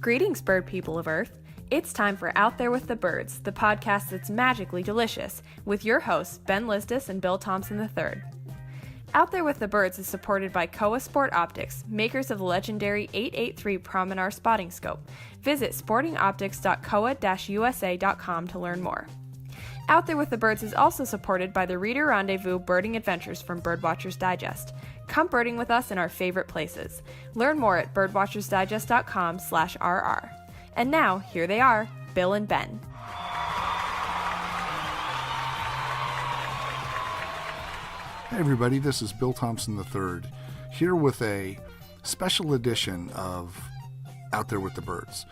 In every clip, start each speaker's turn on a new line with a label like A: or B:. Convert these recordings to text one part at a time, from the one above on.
A: Greetings, bird people of Earth. It's time for Out There with the Birds, the podcast that's magically delicious, with your hosts, Ben Lizdas and Bill Thompson III. Out There with the Birds is supported by Koa Sport Optics, makers of the legendary 883 Prominar spotting scope. Visit sportingoptics.koa-usa.com to learn more. Out There with the Birds is also supported by the Reader Rendezvous Birding Adventures from Birdwatchers Digest. Come birding with us in our favorite places. Learn more at birdwatchersdigest.com/rr. And now, here they are, Bill and Ben.
B: Hey everybody, this is Bill Thompson III, here with a special edition of Out There with the Birds.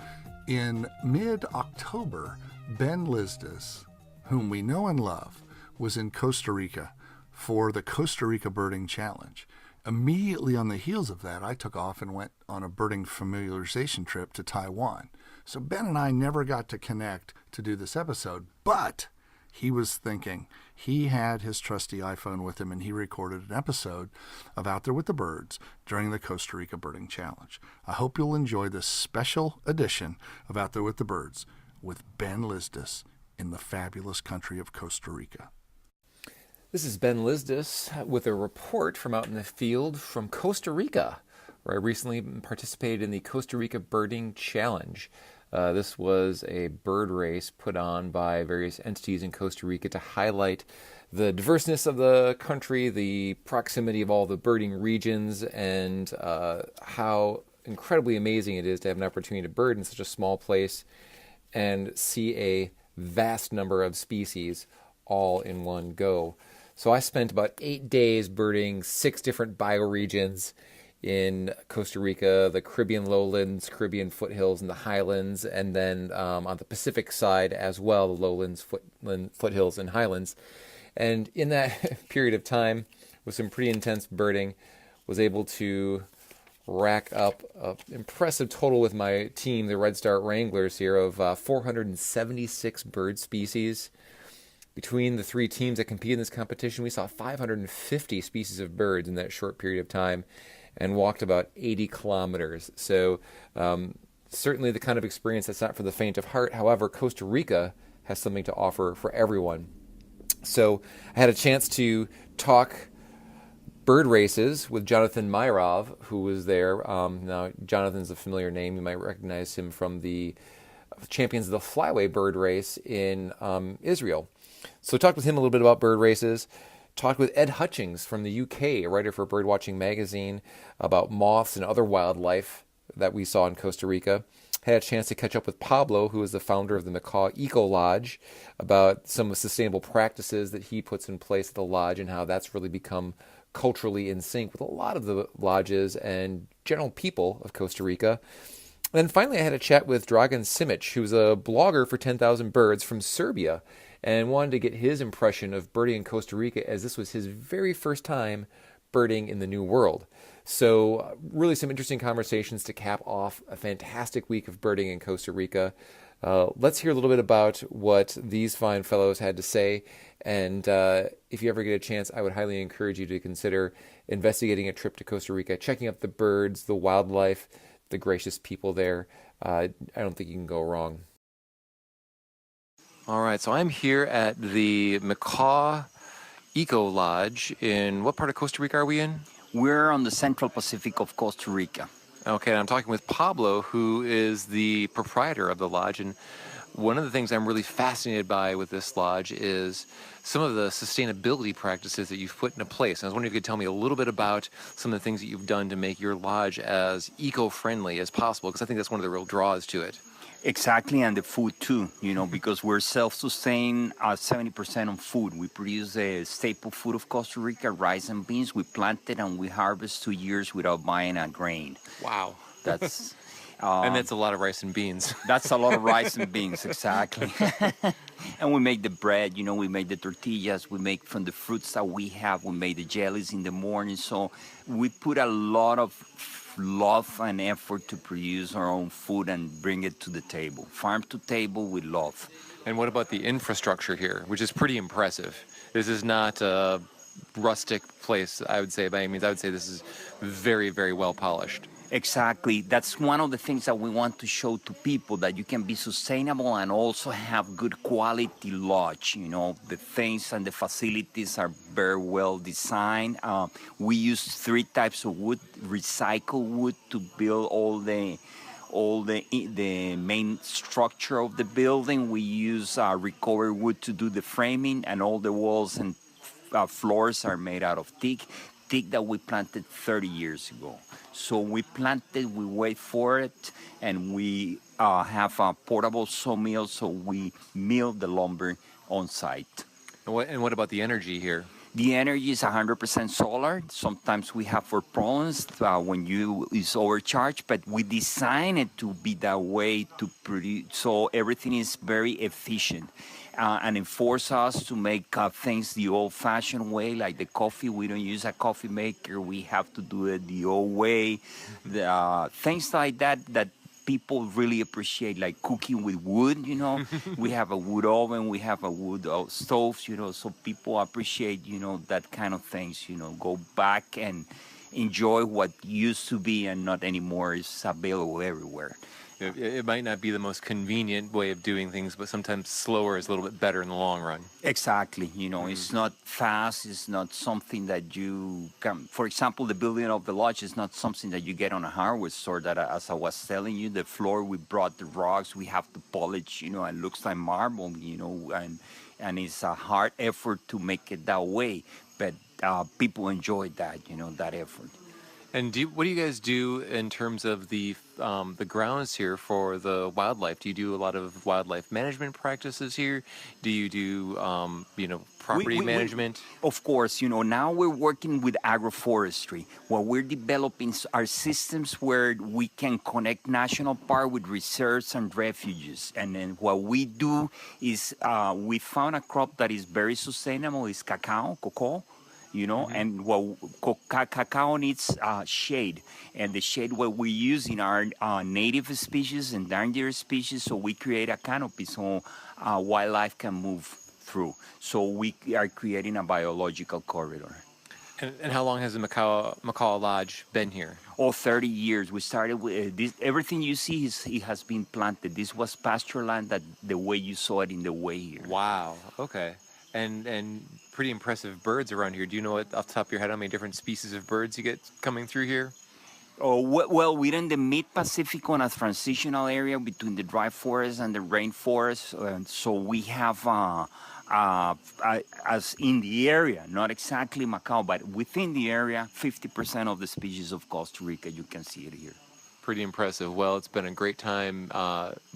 B: In mid-October, Ben Lizdas, whom we know and love, was in Costa Rica for the Costa Rica Birding Challenge. Immediately on the heels of that, I took off and went on a birding familiarization trip to Taiwan. So Ben and I never got to connect to do this episode, but he was thinking. He had his trusty iPhone with him, and he recorded an episode of Out There with the Birds during the Costa Rica Birding Challenge. I hope you'll enjoy this special edition of Out There with the Birds with Ben Lizdas in the fabulous country of Costa Rica.
C: This is Ben Lizdas with a report from out in the field from Costa Rica, where I recently participated in the Costa Rica Birding Challenge. This was a bird race put on by various entities in Costa Rica to highlight the diverseness of the country, the proximity of all the birding regions, and how incredibly amazing it is to have an opportunity to bird in such a small place and see a vast number of species all in one go. So I spent about 8 days birding 6 different bioregions in Costa Rica, the Caribbean lowlands, Caribbean foothills, and the highlands, and then on the Pacific side as well, the lowlands, foothills, and highlands. And in that period of time, with some pretty intense birding, was able to rack up an impressive total with my team, the Red Star Wranglers here, of 476 bird species. Between the 3 teams that compete in this competition, we saw 550 species of birds in that short period of time and walked about 80 kilometers. So certainly the kind of experience that's not for the faint of heart. However, Costa Rica has something to offer for everyone. So I had a chance to talk bird races with Jonathan Myrov, who was there. Now, Jonathan's a familiar name. You might recognize him from the Champions of the Flyway bird race in Israel. So talked with him a little bit about bird races. Talked with Ed Hutchings from the UK, a writer for Birdwatching Magazine, about moths and other wildlife that we saw in Costa Rica. Had a chance to catch up with Pablo, who is the founder of the Macaw Eco Lodge, about some of the sustainable practices that he puts in place at the lodge and how that's really become culturally in sync with a lot of the lodges and general people of Costa Rica. And then finally I had a chat with Dragan Simic, who's a blogger for 10,000 Birds from Serbia, and wanted to get his impression of birding in Costa Rica, as this was his very first time birding in the New World. So really some interesting conversations to cap off a fantastic week of birding in Costa Rica. Let's hear a little bit about what these fine fellows had to say. And if you ever get a chance, I would highly encourage you to consider investigating a trip to Costa Rica, checking out the birds, the wildlife, the gracious people there. I don't think you can go wrong. All right, so I'm here at the Macaw Eco Lodge in what part of Costa Rica are we in?
D: We're on the Central Pacific of Costa Rica.
C: Okay, and I'm talking with Pablo, who is the proprietor of the lodge. And one of the things I'm really fascinated by with this lodge is some of the sustainability practices that you've put into place. And I was wondering if you could tell me a little bit about some of the things that you've done to make your lodge as eco-friendly as possible, because I think that's one of the real draws to it.
D: Exactly, and the food too, because we're self-sustained 70% on food. We produce a staple food of Costa Rica, rice and beans. We plant it and we harvest 2 years without buying a grain.
C: Wow.
D: That's
C: and that's a lot of rice and beans.
D: That's a lot of rice and beans, exactly. And we make the bread, we make the tortillas, we make from the fruits that we have, we make the jellies in the morning. So we put a lot of love and effort to produce our own food and bring it to the table. Farm to table with love.
C: And what about the infrastructure here, which is pretty impressive? This is not a rustic place, I would say, by any means. I would say this is very, very well polished.
D: Exactly. That's one of the things that we want to show to people, that you can be sustainable and also have good quality lodge. You know, the things and the facilities are very well designed. We use three types of wood: recycled wood to build the main structure of the building. We use recovered wood to do the framing, and all the walls and floors are made out of teak that we planted 30 years ago. So we planted, we wait for it, and we have a portable sawmill, so we mill the lumber on site.
C: And what about the energy here?
D: The energy is 100% solar. Sometimes we have for problems when you is overcharged, but we design it to be that way to produce, so everything is very efficient. And it forces us to make things the old-fashioned way, like the coffee. We don't use a coffee maker. We have to do it the old way. Things like that people really appreciate, like cooking with wood, you know. We have a wood oven, we have a wood stoves, you know, so people appreciate, you know, that kind of things, you know, go back and enjoy what used to be and not anymore is available everywhere.
C: It might not be the most convenient way of doing things, but sometimes slower is a little bit better in the long run.
D: Exactly. You know, it's not fast. It's not something that you can... For example, the building of the lodge is not something that you get on a hardware store. That, as I was telling you, the floor, we brought the rocks. We have to polish, you know, it looks like marble, you know, and it's a hard effort to make it that way. But people enjoy that, you know, that effort.
C: And what do you guys do in terms of the grounds here for the wildlife? Do you do a lot of wildlife management practices here? Do you do property management?
D: Of course, you know, now we're working with agroforestry. What we're developing are systems where we can connect national park with reserves and refuges. And then what we do is we found a crop that is very sustainable, is cocoa. You know, and cacao needs shade, and the shade what we use in our native species, endangered species, so we create a canopy so wildlife can move through. So we are creating a biological corridor.
C: And how long has the Macaw Lodge been here?
D: 30 years. We started with this. Everything you see it has been planted. This was pasture land that the way you saw it in the way here.
C: Wow. Okay. And pretty impressive birds around here. Do you know off the top of your head how many different species of birds you get coming through here?
D: Oh, well, we're in the mid-Pacific on a transitional area between the dry forest and the rainforest. And so we have, as in the area, not exactly Macau, but within the area, 50% of the species of Costa Rica, you can see it here.
C: Pretty impressive. Well, it's been a great time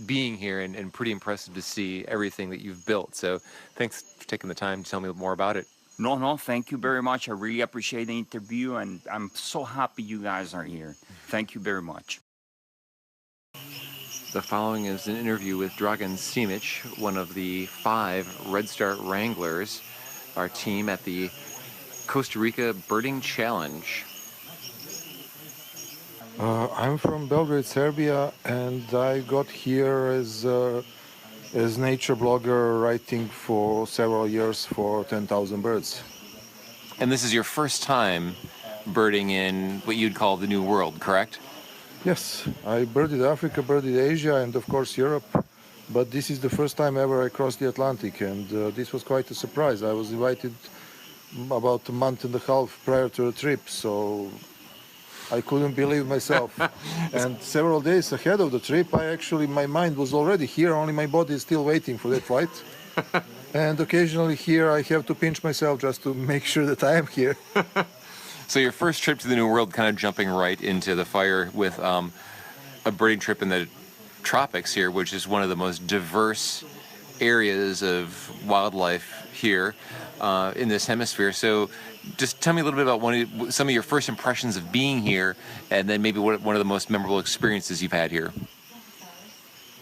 C: being here and pretty impressive to see everything that you've built. So thanks for taking the time to tell me more about it.
D: No, thank you very much. I really appreciate the interview, and I'm so happy you guys are here. Thank you very much.
C: The following is an interview with Dragan Simic, one of the 5 Red Start Wranglers, our team at the Costa Rica Birding Challenge.
E: I'm from Belgrade, Serbia, and I got here as nature blogger, writing for several years for 10,000 birds.
C: And this is your first time birding in what you'd call the New World, correct?
E: Yes, I birded Africa, birded Asia, and of course Europe. But this is the first time ever I crossed the Atlantic, and this was quite a surprise. I was invited about a month and a half prior to the trip, so I couldn't believe myself. And several days ahead of the trip, my mind was already here, only my body is still waiting for that flight. And occasionally here I have to pinch myself just to make sure that I am here.
C: So your first trip to the New World, kind of jumping right into the fire with a birding trip in the tropics here, which is one of the most diverse areas of wildlife here in this hemisphere. So just tell me a little bit about some of your first impressions of being here, and then maybe one of the most memorable experiences you've had here.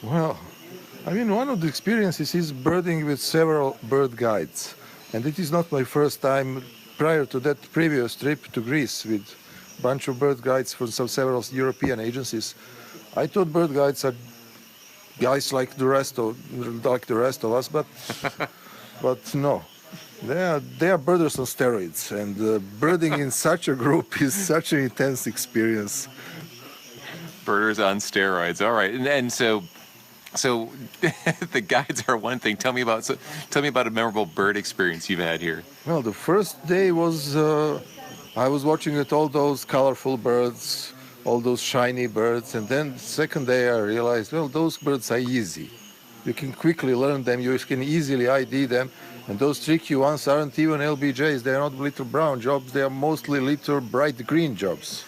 E: Well, I mean, one of the experiences is birding with several bird guides. And it is not my first time. Prior to that previous trip to Greece with a bunch of bird guides from several European agencies, I thought bird guides are guys like the rest of us, but no. They are birders on steroids, and birding in such a group is such an intense experience.
C: Birders on steroids. All right, and so the guides are one thing. Tell me about a memorable bird experience you've had here.
E: Well, the first day was I was watching at all those colorful birds, all those shiny birds, and then the second day I realized, well, those birds are easy. You can quickly learn them, you can easily ID them, and those tricky ones aren't even LBJs, they are not little brown jobs, they are mostly little bright green jobs.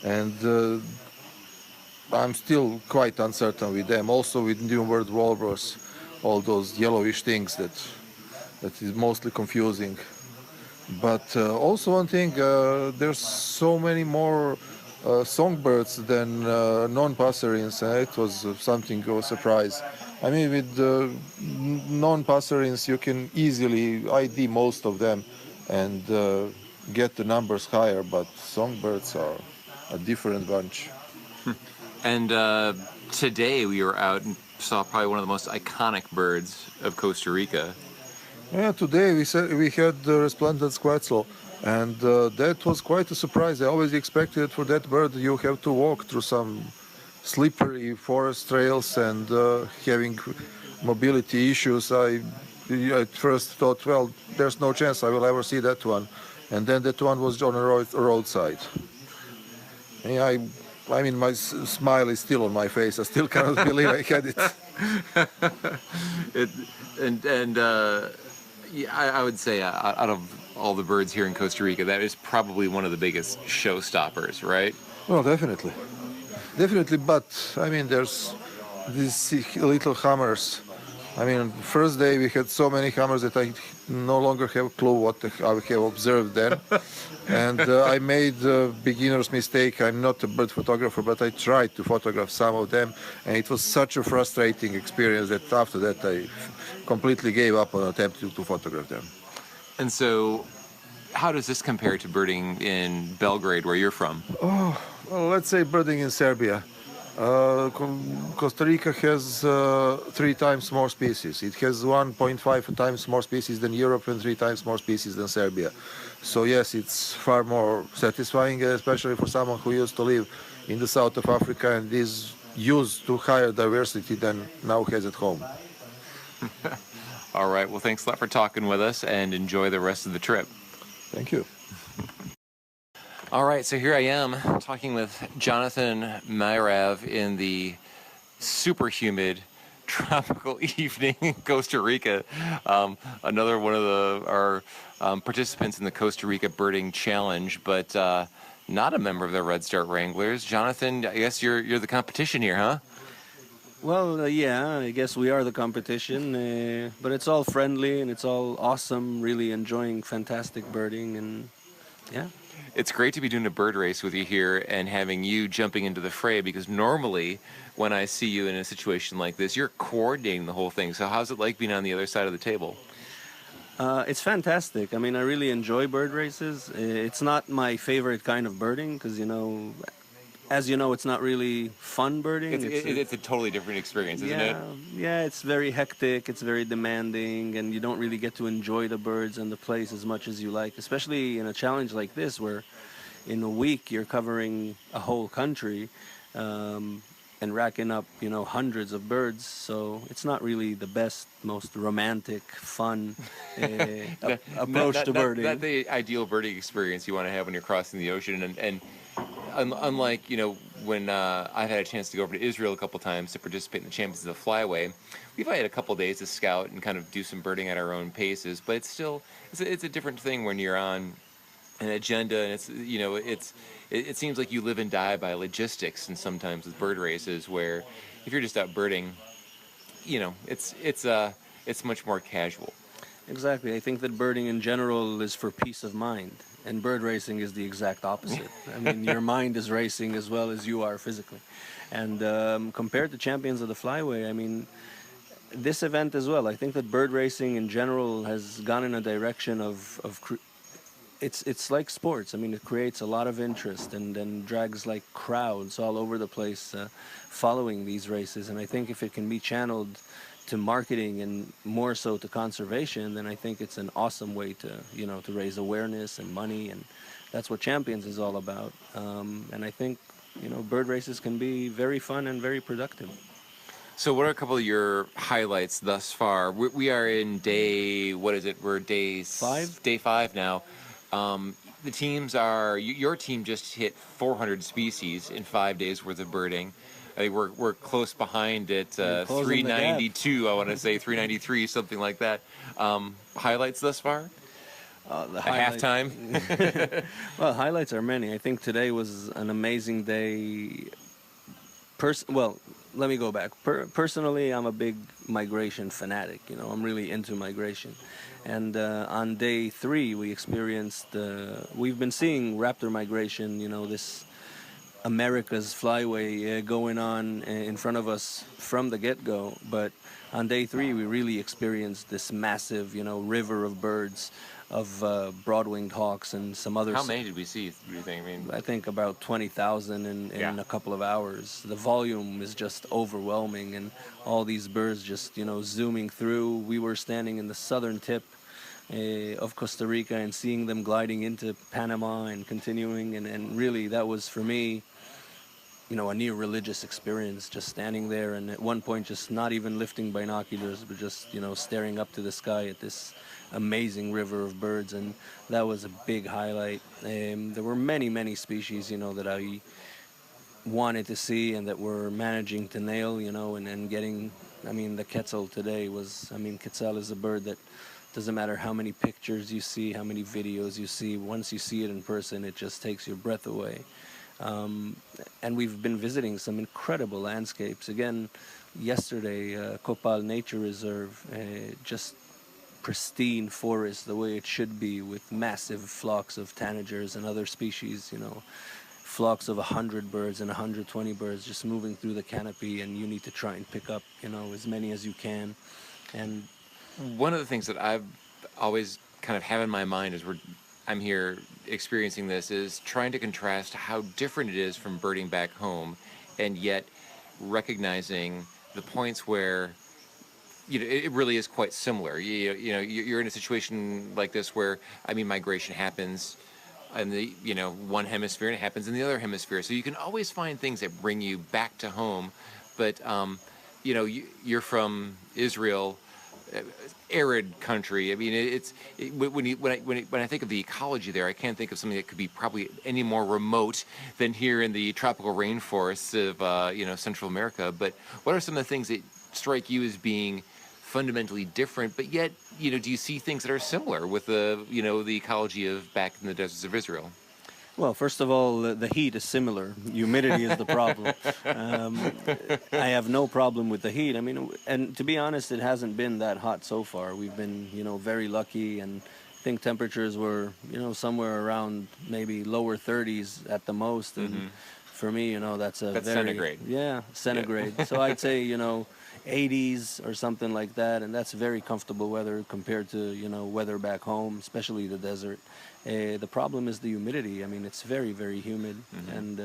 E: And I'm still quite uncertain with them. Also with New World walrus, all those yellowish things that is mostly confusing. But also one thing, there's so many more songbirds than non-passerines. It was something of a surprise. I mean, with non-passerines, you can easily ID most of them and get the numbers higher, but songbirds are a different bunch.
C: And today we were out and saw probably one of the most iconic birds of Costa Rica.
E: Yeah, today we had the resplendent quetzal, and that was quite a surprise. I always expected for that bird you have to walk through some slippery forest trails and having mobility issues. I at first thought, well, there's no chance I will ever see that one, and then that one was on a roadside. Yeah, I mean, my smile is still on my face. I still cannot believe I had it.
C: Yeah, I would say out of all the birds here in Costa Rica, that is probably one of the biggest showstoppers, right?
E: Well, definitely. Definitely, but I mean, there's these little hummers. I mean, first day we had so many hummers that I no longer have a clue what I have observed then. And I made a beginner's mistake. I'm not a bird photographer, but I tried to photograph some of them, and it was such a frustrating experience that after that I completely gave up on attempting to photograph them.
C: And so, how does this compare to birding in Belgrade, where you're from?
E: Oh, well, let's say birding in Serbia. Costa Rica has 3 times more species. It has 1.5 times more species than Europe and 3 times more species than Serbia. So yes, it's far more satisfying, especially for someone who used to live in the south of Africa and is used to higher diversity than now has at home.
C: All right, well, thanks a lot for talking with us, and enjoy the rest of the trip.
E: Thank you.
C: All right, so here I am talking with Jonathan Myrav in the super humid tropical evening in Costa Rica. Another one of our participants in the Costa Rica Birding Challenge, but not a member of the Red Start Wranglers. Jonathan, I guess you're the competition here, huh?
F: Well, yeah, I guess we are the competition, but it's all friendly and it's all awesome, really enjoying fantastic birding, and yeah.
C: It's great to be doing a bird race with you here and having you jumping into the fray, because normally when I see you in a situation like this, you're coordinating the whole thing. So how's it like being on the other side of the table?
F: It's fantastic. I mean, I really enjoy bird races. It's not my favorite kind of birding because, as you know, it's not really fun birding.
C: It's a totally different experience, isn't it?
F: Yeah, it's very hectic, it's very demanding, and you don't really get to enjoy the birds and the place as much as you like, especially in a challenge like this where in a week you're covering a whole country and racking up, hundreds of birds. So it's not really the best, most romantic, fun approach to birding.
C: Not the ideal birding experience you want to have when you're crossing the ocean. And unlike, when I've had a chance to go over to Israel a couple times to participate in the Champions of the Flyway, we've had a couple days to scout and kind of do some birding at our own paces. But it's still, it's a different thing when you're on an agenda, and it seems like you live and die by logistics, and sometimes with bird races where if you're just out birding, it's much more casual.
F: Exactly. I think that birding in general is for peace of mind, and bird racing is the exact opposite. I mean, your mind is racing as well as you are physically. And compared to Champions of the Flyway, I mean, this event as well, I think that bird racing in general has gone in a direction of it's like sports. I mean, it creates a lot of interest and drags like crowds all over the place following these races. And I think if it can be channeled to marketing and more so to conservation, then I think it's an awesome way to raise awareness and money, and that's what Champions is all about. And I think bird races can be very fun and very productive.
C: So what are a couple of your highlights thus far? We are in day, what is it? We're day
F: 5?
C: Day 5 now. The teams are, your team just hit 400 species in 5 days worth of birding. I think we're close behind at
F: closing the gap.
C: 392, I want to say 393, something like that. Highlights thus far?
F: The
C: Halftime?
F: Well, highlights are many. I think today was an amazing day. Let me go back. Personally, I'm a big migration fanatic. I'm really into migration. And on day 3, we've been seeing raptor migration, this America's flyway going on in front of us from the get-go. But on day 3, we really experienced this massive, river of birds, of broad-winged hawks and some other.
C: How many did we see, do you think?
F: I think about 20,000 in a couple of hours. The volume is just overwhelming, and all these birds just, zooming through. We were standing in the southern tip of Costa Rica and seeing them gliding into Panama and continuing, and really that was for me, a near religious experience, just standing there and at one point just not even lifting binoculars, but just, staring up to the sky at this amazing river of birds. And that was a big highlight. There were many species, that I wanted to see and that we're managing to nail, and getting, the quetzal today was, quetzal is a bird that doesn't matter how many pictures you see, how many videos you see, once you see it in person, it just takes your breath away. And we've been visiting some incredible landscapes. Again, yesterday, Copal Nature Reserve, just pristine forest the way it should be, with massive flocks of tanagers and other species, flocks of 100 birds and 120 birds just moving through the canopy, and you need to try and pick up, as many as you can. And
C: one of the things that I've always kind of have in my mind as I'm here experiencing this is trying to contrast how different it is from birding back home, and yet recognizing the points where it really is quite similar. You're in a situation like this where migration happens in the one hemisphere and it happens in the other hemisphere, so you can always find things that bring you back to home. But you're from Israel, arid country. When I think of the ecology there, I can't think of something that could be probably any more remote than here in the tropical rainforests of Central America. But what are some of the things that strike you as being fundamentally different, but yet do you see things that are similar with the ecology of back in the deserts of Israel?
F: Well, first of all, the heat is similar. Humidity is the problem. I have no problem with the heat. And to be honest, it hasn't been that hot so far. We've been, very lucky, and I think temperatures were, somewhere around maybe lower 30s at the most. And for me, that's very
C: centigrade.
F: Yeah, centigrade. Yeah. So I'd say, 80s or something like that, and that's very comfortable weather compared to weather back home, especially the desert. The problem is the humidity. It's very, very humid, and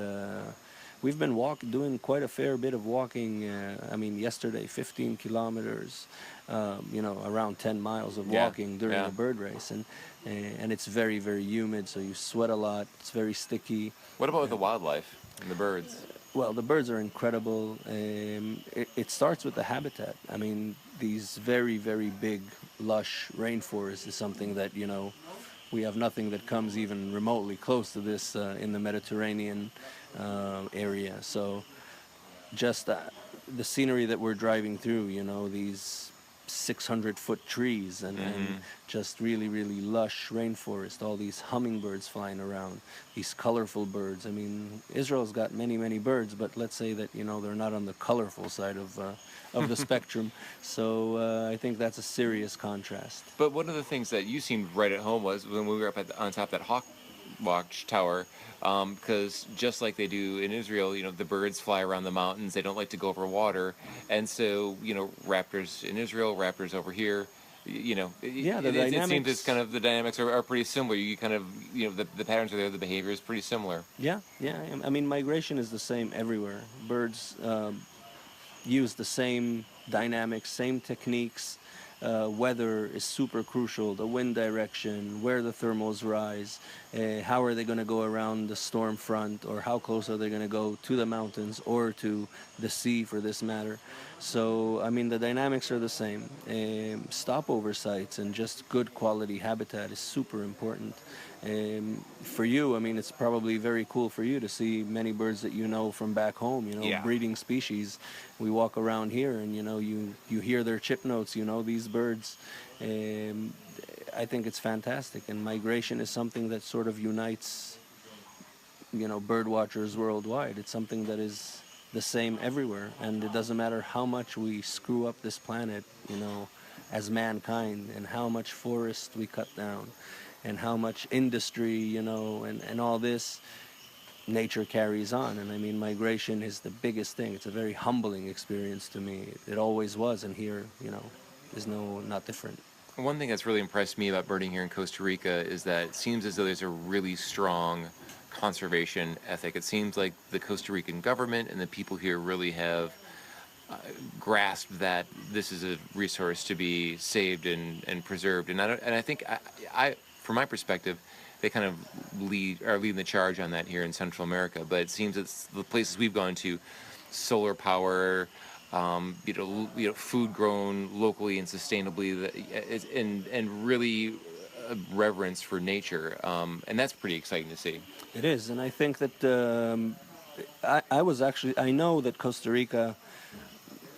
F: we've been doing quite a fair bit of walking. Yesterday 15 kilometers, around 10 miles of walking during a bird race, and it's very, very humid, so you sweat a lot. It's very sticky.
C: What about with the wildlife and the birds?
F: Well, the birds are incredible. It starts with the habitat. These very, very big, lush rainforests is something that, we have nothing that comes even remotely close to this in the Mediterranean area. So just the scenery that we're driving through, these 600-foot trees and just really, really lush rainforest, all these hummingbirds flying around, these colorful birds. Israel's got many, many birds, but let's say that, they're not on the colorful side of the spectrum. So I think that's a serious contrast.
C: But one of the things that you seemed right at home was when we were up on top of that hawk watchtower, because just like they do in Israel, the birds fly around the mountains. They don't like to go over water, and so raptors in Israel, raptors over here. It seems it's kind of the dynamics are pretty similar. You kind of the patterns are there, the behavior is pretty similar.
F: Yeah. Migration is the same everywhere. Birds use the same dynamics, same techniques. weather is super crucial, the wind direction, where the thermals rise, how are they going to go around the storm front, or how close are they going to go to the mountains or to the sea for this matter. So, I mean, the dynamics are the same. Stopover sites and just good quality habitat is super important. For you, I mean, it's probably very cool for you to see many birds that you know from back home, you know,
C: Yeah.
F: breeding species. We walk around here and, you know, you hear their chip notes, you know, these birds. I think it's fantastic. And migration is something that sort of unites, you know, bird watchers worldwide. It's something that is the same everywhere. And it doesn't matter how much we screw up this planet, you know, as mankind, and how much forest we cut down, and how much industry, you know, and all this, nature carries on. And I mean, migration is the biggest thing. It's a very humbling experience to me. It always was, and here, you know, is not different.
C: One thing that's really impressed me about birding here in Costa Rica is that it seems as though there's a really strong conservation ethic. It seems like the Costa Rican government and the people here really have grasped that this is a resource to be saved and preserved. And I think I from my perspective, they kind of are leading the charge on that here in Central America. But it seems it's the places we've gone to, solar power, food grown locally and sustainably, and really a reverence for nature, and that's pretty exciting to see.
F: It is, and I think that I know that Costa Rica,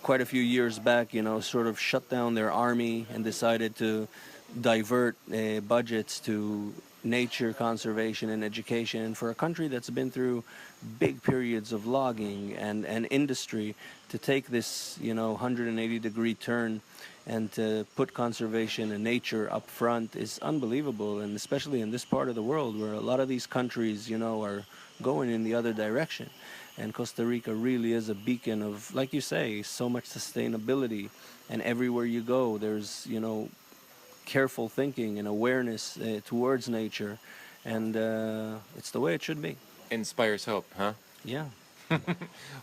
F: quite a few years back, you know, sort of shut down their army and decided to divert budgets to nature conservation and education. And for a country that's been through big periods of logging and industry, to take this, you know, 180-degree turn and to put conservation and nature up front is unbelievable. And especially in this part of the world where a lot of these countries, you know, are going in the other direction. And Costa Rica really is a beacon of, like you say, so much sustainability. And everywhere you go, there's, you know, careful thinking and awareness towards nature. And it's the way it should be.
C: Inspires hope, huh?
F: Yeah.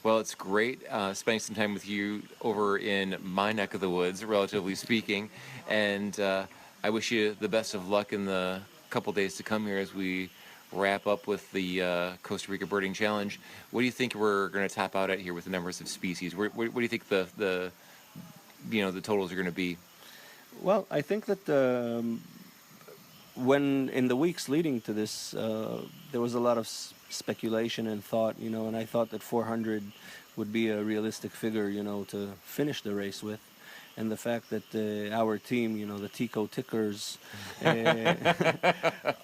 C: Well, it's great spending some time with you over in my neck of the woods, relatively speaking. And I wish you the best of luck in the couple days to come here as we wrap up with the Costa Rica Birding Challenge. What do you think we're going to top out at here with the numbers of species? What do you think the totals are going to be?
F: Well, I think that when in the weeks leading to this, there was a lot of speculation and thought, you know, and I thought that 400 would be a realistic figure, you know, to finish the race with. And the fact that our team, you know, the Tico Tickers,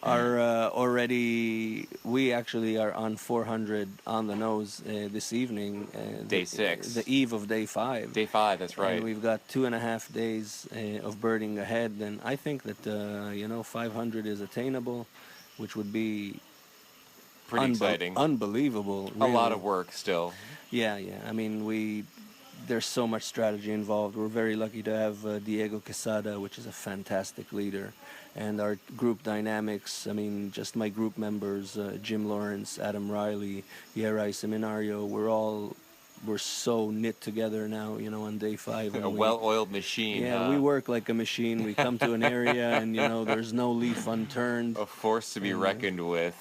F: are already, we actually are on 400 on the nose this evening.
C: Day 6.
F: The eve of day 5.
C: Day 5, that's right.
F: And we've got 2.5 days of birding ahead. And I think that, 500 is attainable, which would be
C: pretty exciting.
F: Unbelievable. Really.
C: A lot of work still.
F: Yeah. I mean, there's so much strategy involved. We're very lucky to have Diego Quesada, which is a fantastic leader. And our group dynamics, I mean, just my group members, Jim Lawrence, Adam Riley, Yeray Seminario, we're so knit together now, you know, on day 5.
C: A well-oiled machine.
F: Yeah, we work like a machine. We come to an area and, you know, there's no leaf unturned.
C: A force to be reckoned with.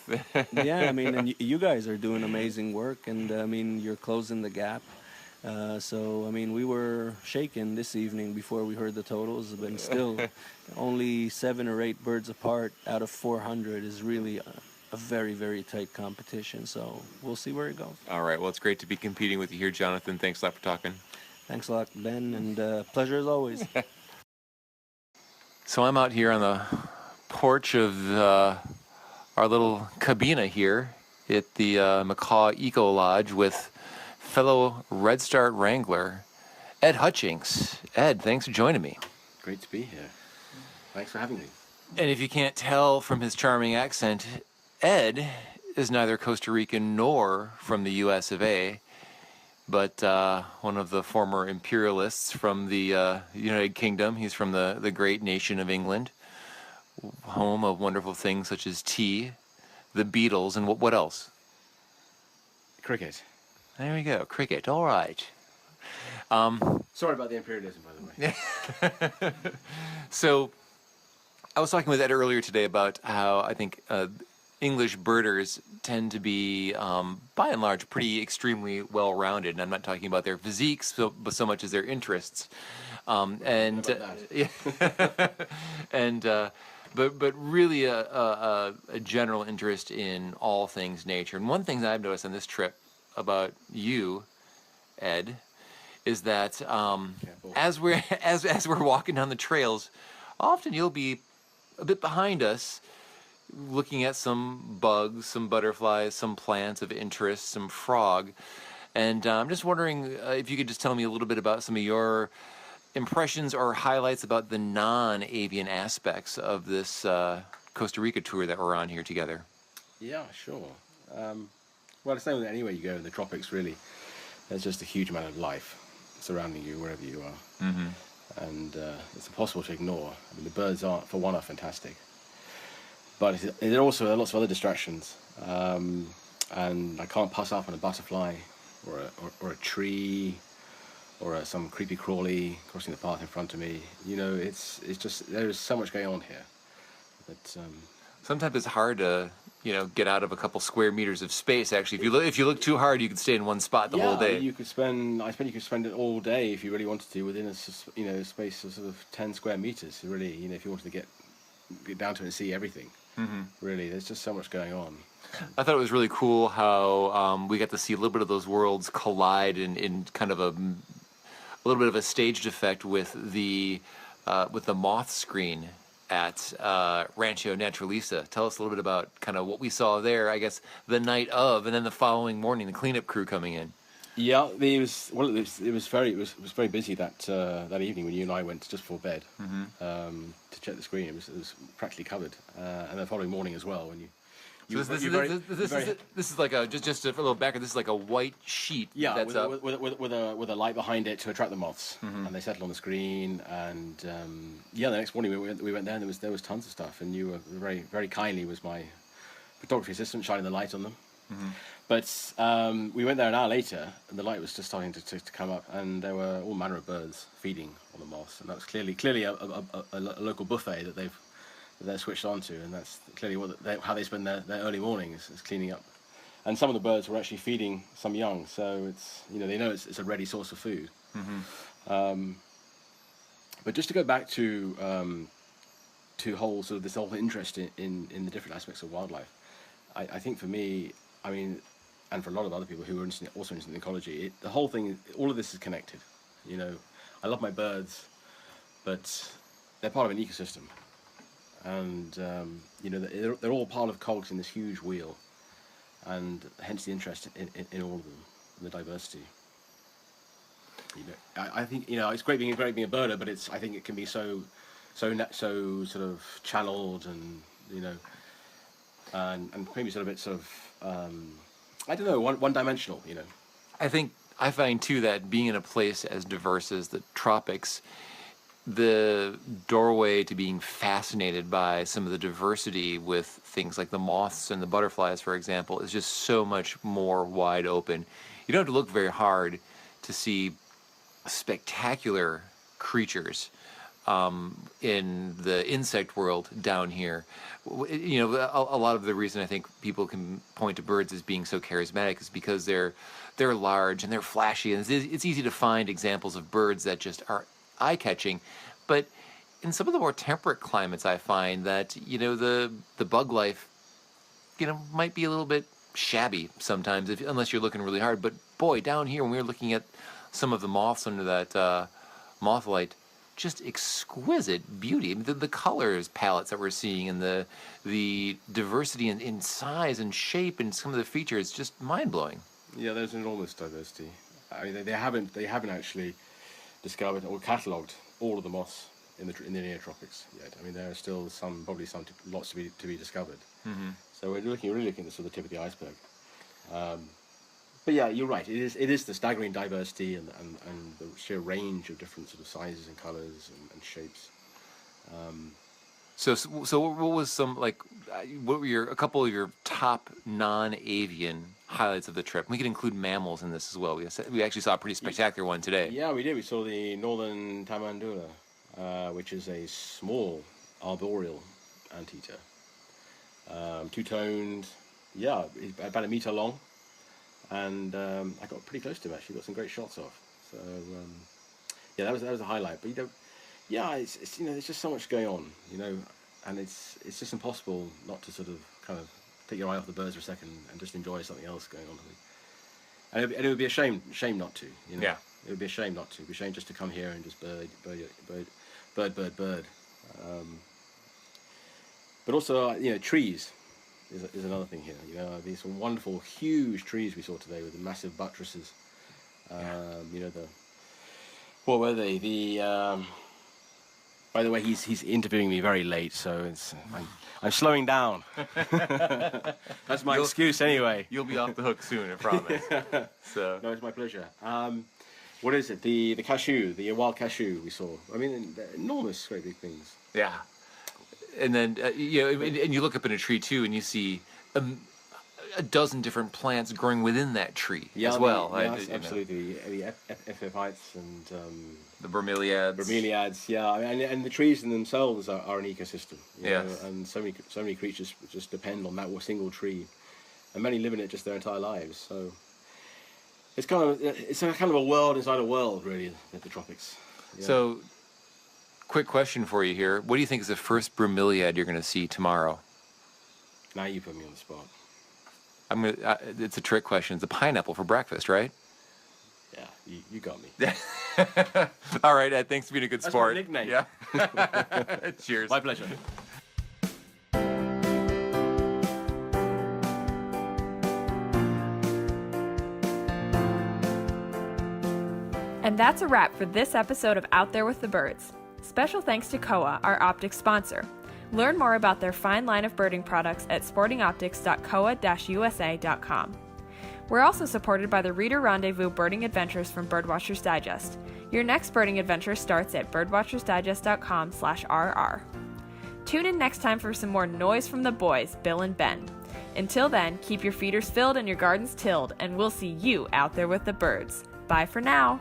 F: Yeah, I mean, and you guys are doing amazing work. And, I mean, you're closing the gap. So, I mean, we were shaken this evening before we heard the totals, but still only 7 or 8 birds apart out of 400 is really a very, very tight competition. So we'll see where it goes.
C: All right. Well, it's great to be competing with you here, Jonathan. Thanks a lot for talking.
F: Thanks a lot, Ben, and pleasure as always.
C: So I'm out here on the porch of our little cabina here at the Macaw Eco Lodge with fellow Red Start Wrangler, Ed Hutchings. Ed, thanks for joining me.
G: Great to be here. Thanks for having me.
C: And if you can't tell from his charming accent, Ed is neither Costa Rican nor from the US of A, but one of the former imperialists from the United Kingdom. He's from the great nation of England, home of wonderful things such as tea, the Beatles, and what else?
G: Cricket.
C: There we go, cricket. All right.
G: Sorry about the imperialism, by the way.
C: So I was talking with Ed earlier today about how I think English birders tend to be, by and large, pretty extremely well-rounded. And I'm not talking about their physiques, but so much as their interests. But really a general interest in all things nature. And one thing that I've noticed on this trip about you, Ed, is that as we're walking down the trails, often you'll be a bit behind us, looking at some bugs, some butterflies, some plants of interest, some frog. And I'm just wondering if you could just tell me a little bit about some of your impressions or highlights about the non-avian aspects of this Costa Rica tour that we're on here together.
G: Yeah, sure. Well, it's the same with anywhere you go in the tropics, really. There's just a huge amount of life surrounding you wherever you are. Mm-hmm. And it's impossible to ignore. I mean, the birds are, for one, are fantastic. But there are also lots of other distractions. And I can't pass up on a butterfly or a tree or some creepy crawly crossing the path in front of me. You know, it's just, there is so much going on here. But
C: sometimes it's hard to, get out of a couple square meters of space. Actually, if you look too hard, you could stay in one spot the whole day.
G: You could spend it all day if you really wanted to within a space of sort of 10 square meters. Really, if you wanted to get down to it and see everything. Mm-hmm. Really, there's just so much going on.
C: I thought it was really cool how we got to see a little bit of those worlds collide in kind of a little bit of a staged effect with the moth screen at Rancho Naturalista. Tell us a little bit about kind of what we saw there, I guess, the night of, and then the following morning, the cleanup crew coming in.
G: Yeah, it was very busy that evening when you and I went just before bed to check the screen. It was practically covered, and the following morning as well when you.
C: This is like just a little background. This is like a white sheet.
G: Yeah,
C: that's
G: with a light behind it to attract the moths, and they settle on the screen. And the next morning we went there, and there was tons of stuff. And you were very very kindly was my photography assistant shining the light on them. Mm-hmm. But we went there an hour later, and the light was just starting to come up, and there were all manner of birds feeding on the moths, and that was clearly a local buffet that they're switched on to, and that's clearly how they spend their early mornings is cleaning up. And some of the birds were actually feeding some young, so it's they know it's a ready source of food. Mm-hmm. But just to go back to this whole interest in the different aspects of wildlife, I think for me, I mean, and for a lot of other people who are also interested in ecology, the whole thing, all of this is connected. I love my birds, but they're part of an ecosystem. And they're all part of cogs in this huge wheel, and hence the interest in all of them, and the diversity. I think it's great being a birder, but I think it can be so sort of channeled and and maybe sort of a bit sort of I don't know, one dimensional.
C: I find too that being in a place as diverse as the tropics, the doorway to being fascinated by some of the diversity with things like the moths and the butterflies, for example, is just so much more wide open. You don't have to look very hard to see spectacular creatures in the insect world down here. A lot of the reason I think people can point to birds as being so charismatic is because they're large and they're flashy, and it's easy to find examples of birds that just are eye-catching. But in some of the more temperate climates, I find that the bug life might be a little bit shabby sometimes unless you're looking really hard. But boy, down here when we were looking at some of the moths under that moth light, just exquisite beauty. I mean, the colors palettes that we're seeing and the diversity in size and shape and some of the features, just mind-blowing.
G: Yeah, there's enormous diversity. I mean, they haven't actually discovered or catalogued all of the moths in the near tropics yet. I mean, there are still lots to be discovered. Mm-hmm. So we're really looking at the sort of tip of the iceberg. But yeah, you're right. It is the staggering diversity and the sheer range of different sort of sizes and colours and shapes.
C: So what was what were a couple of your top non-avian highlights of the trip? We could include mammals in this as well. We actually saw a pretty spectacular one today.
G: Yeah, we did. We saw the northern tamandula, which is a small arboreal anteater. Two-toned, yeah, about 1 meter long. And I got pretty close to him, actually. Got some great shots off. So, yeah, that was a highlight. But, yeah, it's there's just so much going on, and it's just impossible not to sort of kind of take your eye off the birds for a second and just enjoy something else going on. And it would be a shame not to,
C: Yeah.
G: It would be a shame not to. It would be a shame just to come here and just bird. But also, trees is another thing here. These wonderful, huge trees we saw today with the massive buttresses. What were they? By the way, he's interviewing me very late, so I'm slowing down. That's my excuse anyway.
C: You'll be off the hook soon, I promise. So
G: No, it's my pleasure. What is it? The cashew, the wild cashew we saw. I mean, they're enormous, great big things.
C: yeah, and then and you look up in a tree too, and you see a dozen different plants growing within that tree as well.
G: Yes, absolutely. The epiphytes and
C: The bromeliads.
G: Bromeliads, yeah, and the trees in themselves are an ecosystem.
C: Yes.
G: And so many creatures just depend on that single tree, and many live in it just their entire lives. So it's a kind of a world inside a world, really, the tropics. Yeah.
C: So, quick question for you here: what do you think is the first bromeliad you're going to see tomorrow?
G: Now you put me on the spot.
C: It's a trick question. It's a pineapple for breakfast, right?
G: Yeah, you got me.
C: All right, Ed. Thanks for being a good
G: That's
C: sport.
G: my nickname.
C: Yeah. Cheers.
G: My pleasure.
A: And that's a wrap for this episode of Out There with the Birds. Special thanks to Koa, our optics sponsor. Learn more about their fine line of birding products at sportingoptics.coa-usa.com. We're also supported by the Reader Rendezvous Birding Adventures from Birdwatchers Digest. Your next birding adventure starts at birdwatchersdigest.com/rr. Tune in next time for some more noise from the boys, Bill and Ben. Until then, keep your feeders filled and your gardens tilled, and we'll see you out there with the birds. Bye for now.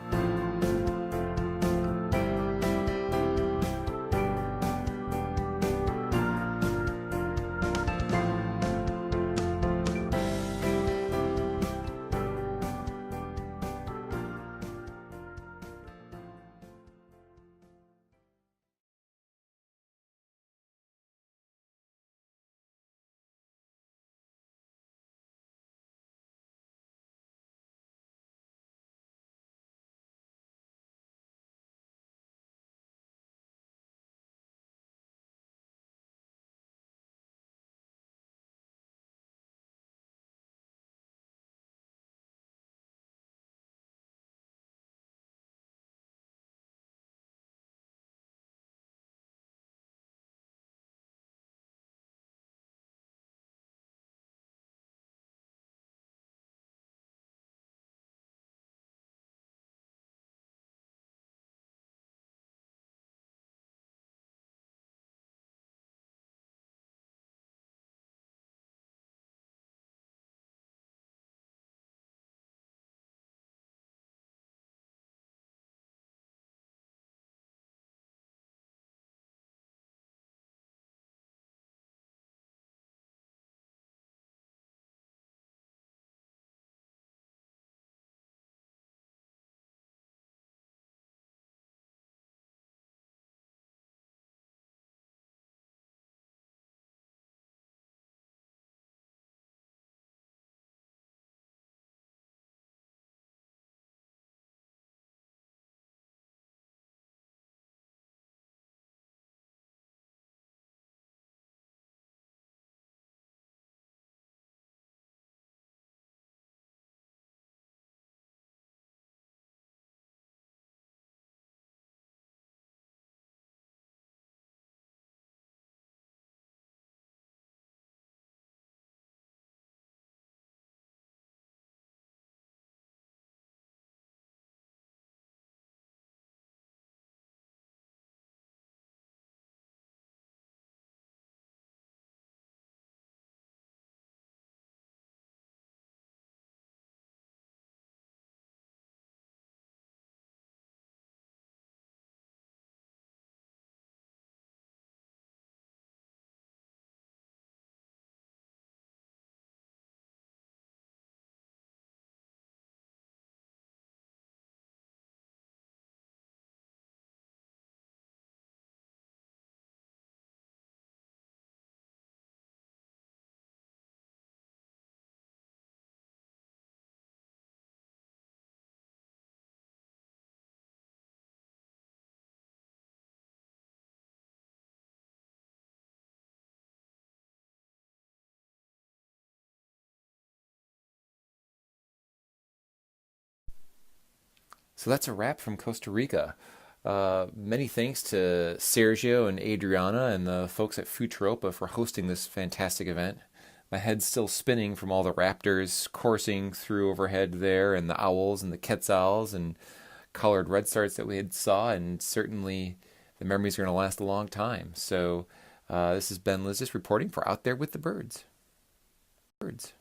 C: So that's a wrap from Costa Rica. Many thanks to Sergio and Adriana and the folks at Futuropa for hosting this fantastic event. My head's still spinning from all the raptors coursing through overhead there, and the owls and the quetzals and colored redstarts that we had saw, and certainly the memories are going to last a long time. So this is Ben Lizdas reporting for Out There with the Birds. Birds.